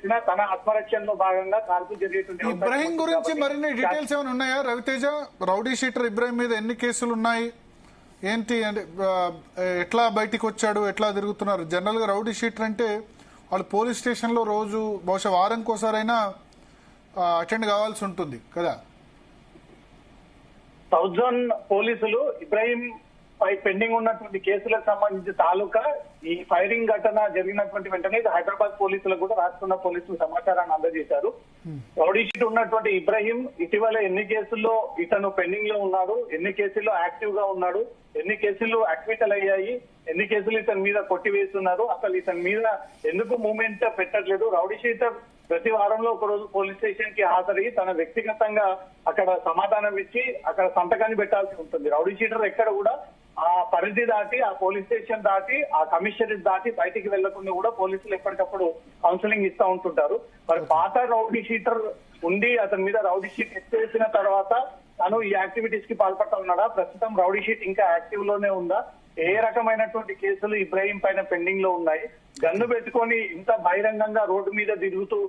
తెలిసినా తన ఆత్మరక్షణలో భాగంగా కాల్పులు జరిగేటువంటి ఇబ్రాహిం గురించి మరిన్ని డీటెయిల్స్ ఏమైనా ఉన్నాయా రవితేజ? రౌడీ షీటర్ ఇబ్రాహిం మీద ఎన్ని కేసులు ఉన్నాయి ఏంటి అంటే ఎట్లా బయటికి వచ్చాడు, ఎట్లా తిరుగుతున్నారు? జనరల్ గా రౌడీ షీటర్ అంటే వాళ్ళు పోలీస్ స్టేషన్ లో రోజు బహుశా వారంకోసారైనా అటెండ్ కావాల్సి ఉంటుంది కదా. సౌత్ జోన్ పోలీసులు ఇబ్రాహిం పై పెండింగ్ ఉన్నటువంటి కేసులకు సంబంధించి తాలూకా ఈ ఫైరింగ్ ఘటన జరిగినటువంటి వెంటనే హైదరాబాద్ పోలీసులకు కూడా రాష్ట్ర పోలీసులు సమాచారాన్ని అందజేశారు. రౌడీ షీట్ ఉన్నటువంటి ఇబ్రాహిం ఇటీవల ఎన్ని కేసుల్లో ఇతను పెండింగ్ లో ఉన్నాడు, ఎన్ని కేసుల్లో యాక్టివ్ గా ఉన్నాడు, ఎన్ని కేసులు అక్విటల్ అయ్యాయి, ఎన్ని కేసులు ఇతని మీద కొట్టివేస్తున్నారు, అసలు ఇతని మీద ఎందుకు మూవ్మెంట్ పెట్టట్లేదు. రౌడీ షీటర్ ప్రతి వారంలో ఒక రోజు పోలీస్ స్టేషన్ కి హాజరయ్యి తన వ్యక్తిగతంగా అక్కడ సమాధానం ఇచ్చి అక్కడ సంతకాన్ని పెట్టాల్సి ఉంటుంది. రౌడీ షీటర్ ఎక్కడ కూడా ఆ పరిధి దాటి, ఆ పోలీస్ స్టేషన్ దాటి, ఆ కమిషనరేట్ దాటి బయటికి వెళ్లకుండా కూడా పోలీసులు ఎప్పటికప్పుడు కౌన్సిలింగ్ ఇస్తా ఉంటుంటారు. మరి పాత రౌడీ షీటర్ ఉండి అతని మీద రౌడీ షీట్ ఎత్తేసిన తర్వాత తను ఈ యాక్టివిటీస్ కి పాల్పడతా ఉన్నాడా, ప్రస్తుతం రౌడీ షీట్ ఇంకా యాక్టివ్ లోనే ఉందా, ఏ రకమైనటువంటి కేసులు ఇబ్రాహిం పైన పెండింగ్ లో ఉన్నాయి, గన్ను పెట్టుకొని ఇంత బహిరంగంగా రోడ్డు మీద తిరుగుతూ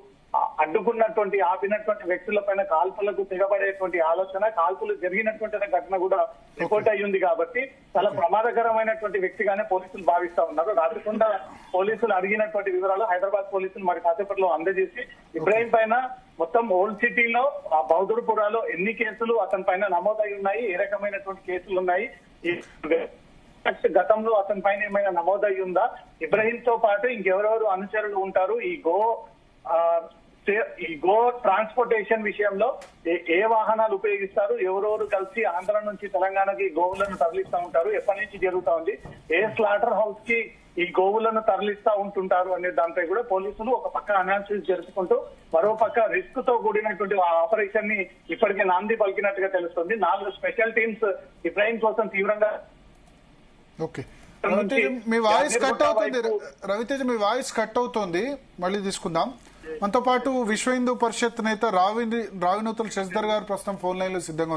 అడ్డుకున్నటువంటి ఆపినటువంటి వ్యక్తుల పైన కాల్పులకు తెగబడేటువంటి ఆలోచన, కాల్పులు జరిగినటువంటి ఘటన కూడా రిపోర్ట్ అయ్యింది. కాబట్టి చాలా ప్రమాదకరమైనటువంటి వ్యక్తిగానే పోలీసులు భావిస్తా ఉన్నారు. రాత్రికొండ పోలీసులు అడిగినటువంటి వివరాలు హైదరాబాద్ పోలీసులు మరి కాసేపట్లో అందజేసి ఇబ్రాహిం పైన మొత్తం ఓల్డ్ సిటీలో ఆ బౌద్ధుడుపురాలో ఎన్ని కేసులు అతని పైన నమోదై ఉన్నాయి, ఏ రకమైనటువంటి కేసులు ఉన్నాయి, గతంలో అతని పైన ఏమైనా నమోదై ఉందా, ఇబ్రాహిం తో పాటు ఇంకెవరెవరు అనుచరులు ఉంటారు, ఈ గో ట్రాన్స్పోర్టేషన్ విషయంలో ఏ వాహనాలు ఉపయోగిస్తారు, ఎవరెవరు కలిసి ఆంధ్ర నుంచి తెలంగాణకి గోవులను తరలిస్తా ఉంటారు, ఎప్పటి నుంచి జరుగుతా ఉంది, ఏ స్లాటర్ హౌస్ కి ఈ గోవులను తరలిస్తా ఉంటుంటారు అనే దానిపై కూడా పోలీసులు ఒక పక్క అనాలిసిస్ జరుపుకుంటూ మరో పక్క రిస్క్ తో కూడినటువంటి ఆపరేషన్ ని ఇప్పటికే నాంది పలికినట్టుగా తెలుస్తుంది. 4 స్పెషల్ టీమ్స్ ఇబ్రాహిం కోసం తీవ్రంగా. ఓకే రవితేజ, మీ వాయిస్ కట్ అవుతుంది. రవితేజ, మీ వాయిస్ కట్ అవుతోంది, మళ్ళీ తీసుకుందాం. మనతో పాటు విశ్వ హిందూ పరిషత్ నేత రావినూతల శశిధర్ గారు ప్రస్తుతం ఫోన్ లైన్ లో సిద్ధంగా